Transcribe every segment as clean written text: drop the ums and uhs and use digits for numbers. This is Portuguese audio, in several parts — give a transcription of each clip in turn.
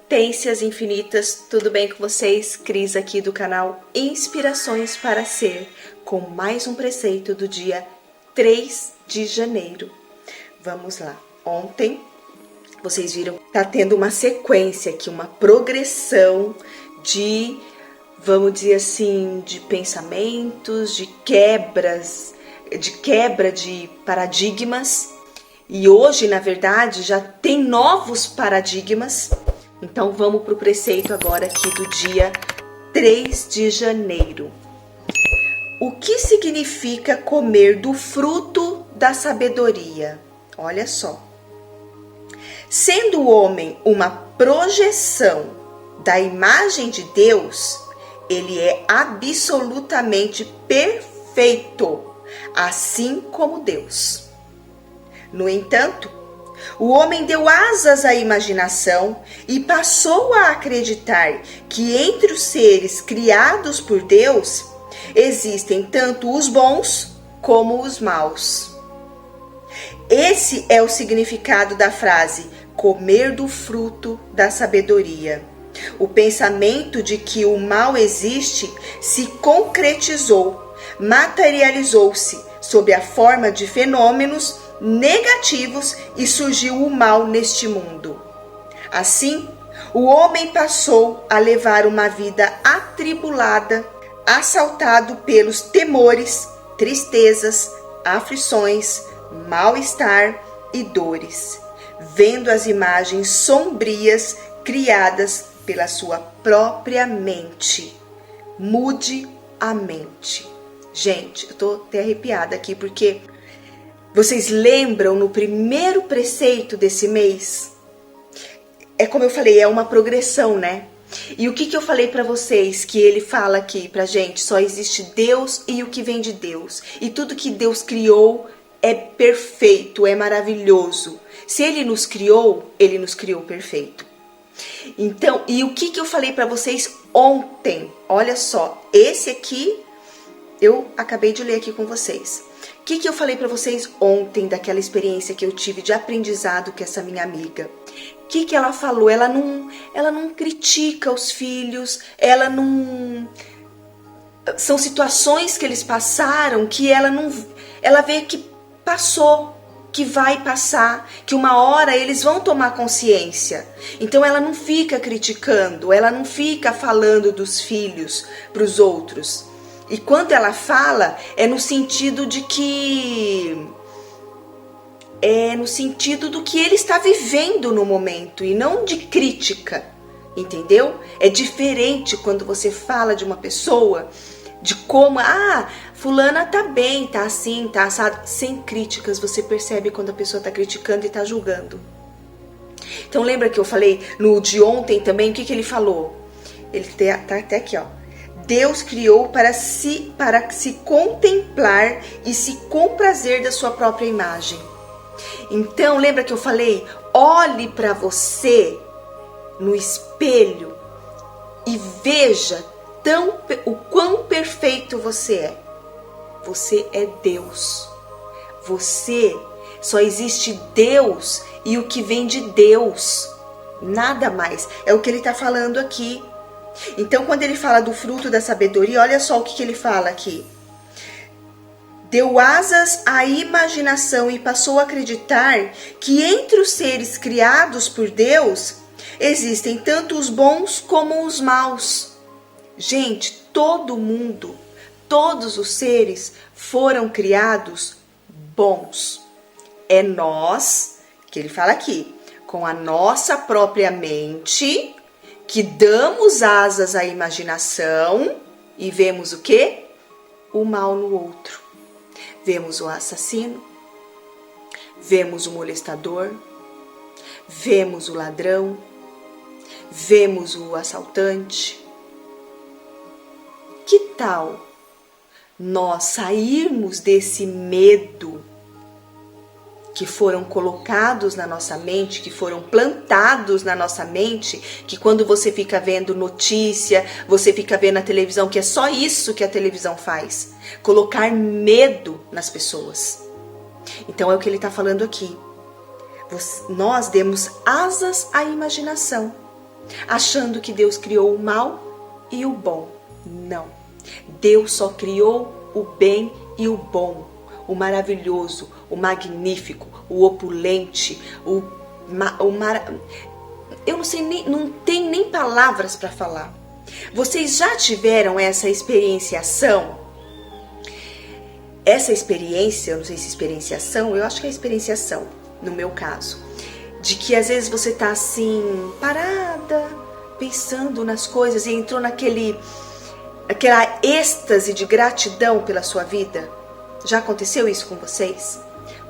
Potências infinitas, tudo bem com vocês? Cris aqui do canal Inspirações para Ser, com mais um preceito do dia 3 de janeiro. Vamos lá. Ontem, vocês viram, tá tendo uma sequência aqui, uma progressão de, vamos dizer assim, de pensamentos, de quebra de paradigmas. E hoje, na verdade, já tem novos paradigmas. Então, vamos para o preceito agora aqui do dia 3 de janeiro. O que significa comer do fruto da sabedoria? Olha só. Sendo o homem uma projeção da imagem de Deus, ele é absolutamente perfeito, assim como Deus. No entanto, o homem deu asas à imaginação e passou a acreditar que entre os seres criados por Deus existem tanto os bons como os maus. Esse é o significado da frase comer do fruto da sabedoria. O pensamento de que o mal existe se concretizou, materializou-se sob a forma de fenômenos negativos e surgiu o mal neste mundo. Assim, o homem passou a levar uma vida atribulada, assaltado pelos temores, tristezas, aflições, mal-estar e dores, vendo as imagens sombrias criadas pela sua própria mente. Mude a mente. Gente, eu tô até arrepiada aqui porque vocês lembram no primeiro preceito desse mês? É como eu falei, é uma progressão, né? E o que eu falei para vocês? Que ele fala aqui pra gente, só existe Deus e o que vem de Deus. E tudo que Deus criou é perfeito, é maravilhoso. Se ele nos criou perfeito. Então, e o que eu falei para vocês ontem? Olha só, esse aqui eu acabei de ler aqui com vocês. O que eu falei para vocês ontem daquela experiência que eu tive de aprendizado com essa minha amiga? O que ela falou? Ela não critica os filhos, ela não... São situações que eles passaram que ela vê que passou, que vai passar, que uma hora eles vão tomar consciência. Então ela não fica criticando, ela não fica falando dos filhos para os outros. E quando ela fala, é no sentido de que... É no sentido do que ele está vivendo no momento e não de crítica, entendeu? É diferente quando você fala de uma pessoa, de como, fulana tá bem, tá assim, tá assado. Sem críticas, você percebe quando a pessoa tá criticando e tá julgando. Então lembra que eu falei no de ontem também, o que ele falou? Ele tá até aqui, ó. Deus criou para se contemplar e se comprazer da sua própria imagem. Então, lembra que eu falei? Olhe para você no espelho e veja o quão perfeito você é. Você é Deus. Você só existe Deus e o que vem de Deus. Nada mais. É o que ele está falando aqui. Então, quando ele fala do fruto da sabedoria, olha só o que ele fala aqui. Deu asas à imaginação e passou a acreditar que entre os seres criados por Deus existem tanto os bons como os maus. Gente, todo mundo, todos os seres foram criados bons. É nós, que ele fala aqui, com a nossa própria mente, que damos asas à imaginação e vemos o quê? O mal no outro. Vemos o assassino, vemos o molestador, vemos o ladrão, vemos o assaltante. Que tal nós sairmos desse medo que foram colocados na nossa mente, que foram plantados na nossa mente, que quando você fica vendo notícia, você fica vendo na televisão, que é só isso que a televisão faz, colocar medo nas pessoas. Então é o que ele está falando aqui. Nós demos asas à imaginação achando que Deus criou o mal e o bom. Não. Deus só criou o bem e o bom, o maravilhoso, o magnífico, o opulente, eu não sei não tem nem palavras para falar. Vocês já tiveram essa experienciação? Essa experiência, eu não sei se experienciação, eu acho que é experienciação, no meu caso, de que às vezes você tá assim, parada, pensando nas coisas e entrou aquela êxtase de gratidão pela sua vida. Já aconteceu isso com vocês?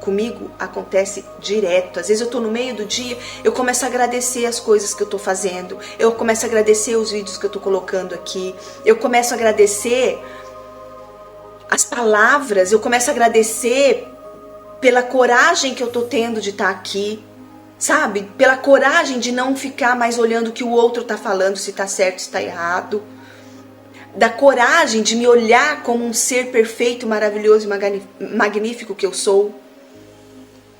Comigo acontece direto. Às vezes eu tô no meio do dia, eu começo a agradecer as coisas que eu tô fazendo, eu começo a agradecer os vídeos que eu tô colocando aqui, eu começo a agradecer as palavras, eu começo a agradecer pela coragem que eu tô tendo de estar aqui, sabe? Pela coragem de não ficar mais olhando o que o outro tá falando, se tá certo, se tá errado. Da coragem de me olhar como um ser perfeito, maravilhoso e magnífico que eu sou.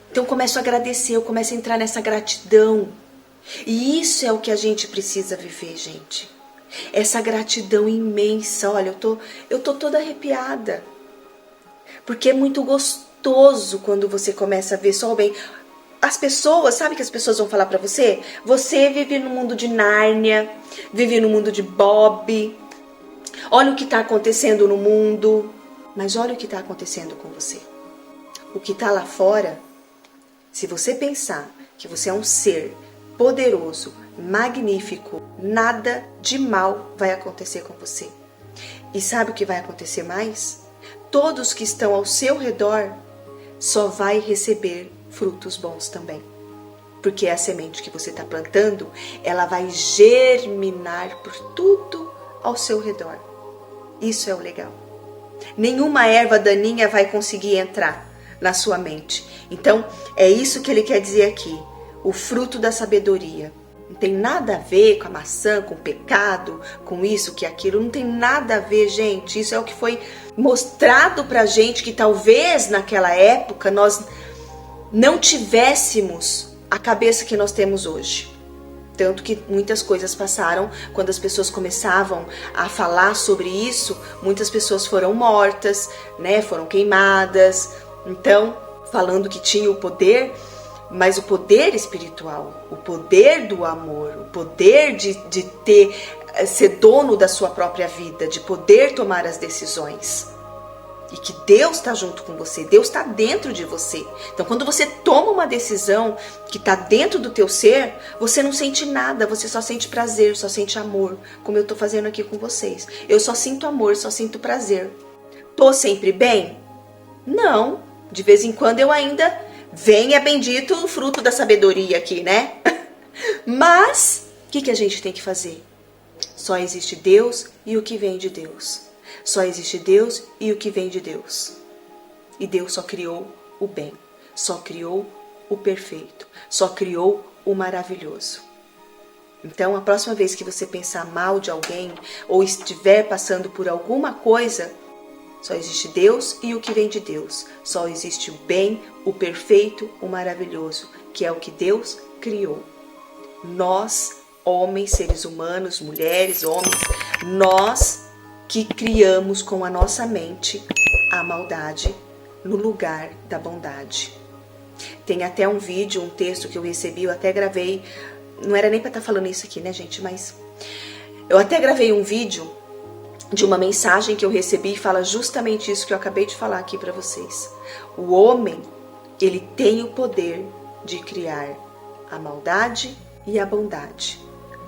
Então eu começo a agradecer, eu começo a entrar nessa gratidão. E isso é o que a gente precisa viver, gente. Essa gratidão imensa. Olha, eu tô toda arrepiada. Porque é muito gostoso quando você começa a ver só o bem. As pessoas, sabe que as pessoas vão falar pra você? Você vive no mundo de Nárnia, vive no mundo de Bob. Olha o que está acontecendo no mundo, mas olha o que está acontecendo com você. O que está lá fora, se você pensar que você é um ser poderoso, magnífico, nada de mal vai acontecer com você. E sabe o que vai acontecer mais? Todos que estão ao seu redor só vai receber frutos bons também. Porque a semente que você está plantando, ela vai germinar por tudo ao seu redor. Isso é o legal. Nenhuma erva daninha vai conseguir entrar na sua mente. Então, é isso que ele quer dizer aqui. O fruto da sabedoria. Não tem nada a ver com a maçã, com o pecado, com isso, que aquilo. Não tem nada a ver, gente. Isso é o que foi mostrado pra gente, que talvez naquela época nós não tivéssemos a cabeça que nós temos hoje. Tanto que muitas coisas passaram, quando as pessoas começavam a falar sobre isso, muitas pessoas foram mortas, né? Foram queimadas. Então, falando que tinha o poder, mas o poder espiritual, o poder do amor, o poder de ser dono da sua própria vida, de poder tomar as decisões. E que Deus está junto com você, Deus está dentro de você. Então, quando você toma uma decisão que está dentro do teu ser, você não sente nada, você só sente prazer, só sente amor, como eu estou fazendo aqui com vocês. Eu só sinto amor, só sinto prazer. Tô sempre bem? Não. De vez em quando eu ainda venha bendito o fruto da sabedoria aqui, né? Mas, o que a gente tem que fazer? Só existe Deus e o que vem de Deus. Só existe Deus e o que vem de Deus. E Deus só criou o bem, só criou o perfeito, só criou o maravilhoso. Então, a próxima vez que você pensar mal de alguém ou estiver passando por alguma coisa, só existe Deus e o que vem de Deus. Só existe o bem, o perfeito, o maravilhoso, que é o que Deus criou. Nós, homens, seres humanos, mulheres, homens, nós que criamos com a nossa mente a maldade no lugar da bondade. Tem até um vídeo, um texto que eu recebi, eu até gravei, não era nem para estar falando isso aqui, né, gente, mas eu até gravei um vídeo de uma mensagem que eu recebi e fala justamente isso que eu acabei de falar aqui para vocês. O homem, ele tem o poder de criar a maldade e a bondade,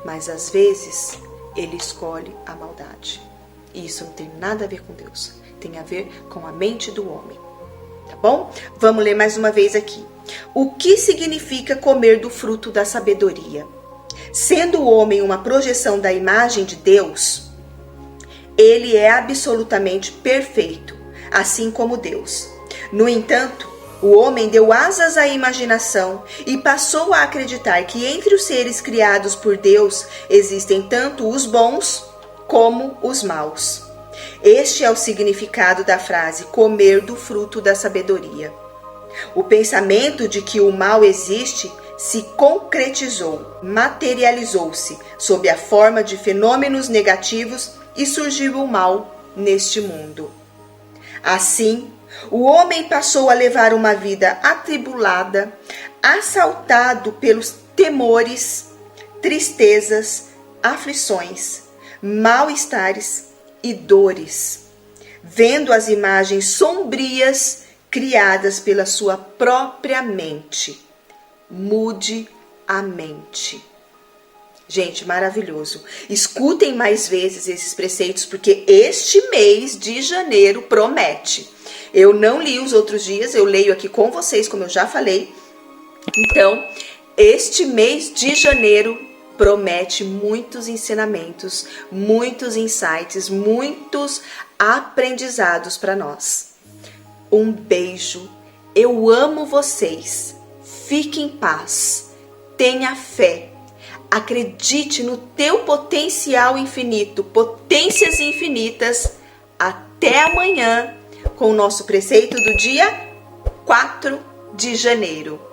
mas às vezes ele escolhe a maldade. E isso não tem nada a ver com Deus, tem a ver com a mente do homem, tá bom? Vamos ler mais uma vez aqui. O que significa comer do fruto da sabedoria? Sendo o homem uma projeção da imagem de Deus, ele é absolutamente perfeito, assim como Deus. No entanto, o homem deu asas à imaginação e passou a acreditar que entre os seres criados por Deus existem tanto os bons como os maus. Este é o significado da frase comer do fruto da sabedoria. O pensamento de que o mal existe se concretizou, materializou-se sob a forma de fenômenos negativos e surgiu o mal neste mundo. Assim, o homem passou a levar uma vida atribulada, assaltado pelos temores, tristezas, aflições, mal-estares e dores, vendo as imagens sombrias criadas pela sua própria mente. Mude a mente. Gente, maravilhoso. Escutem mais vezes esses preceitos, porque este mês de janeiro promete. Eu não li os outros dias, eu leio aqui com vocês, como eu já falei. Então, este mês de janeiro promete muitos ensinamentos, muitos insights, muitos aprendizados para nós. Um beijo. Eu amo vocês. Fique em paz. Tenha fé. Acredite no teu potencial infinito, potências infinitas. Até amanhã com o nosso preceito do dia 4 de janeiro.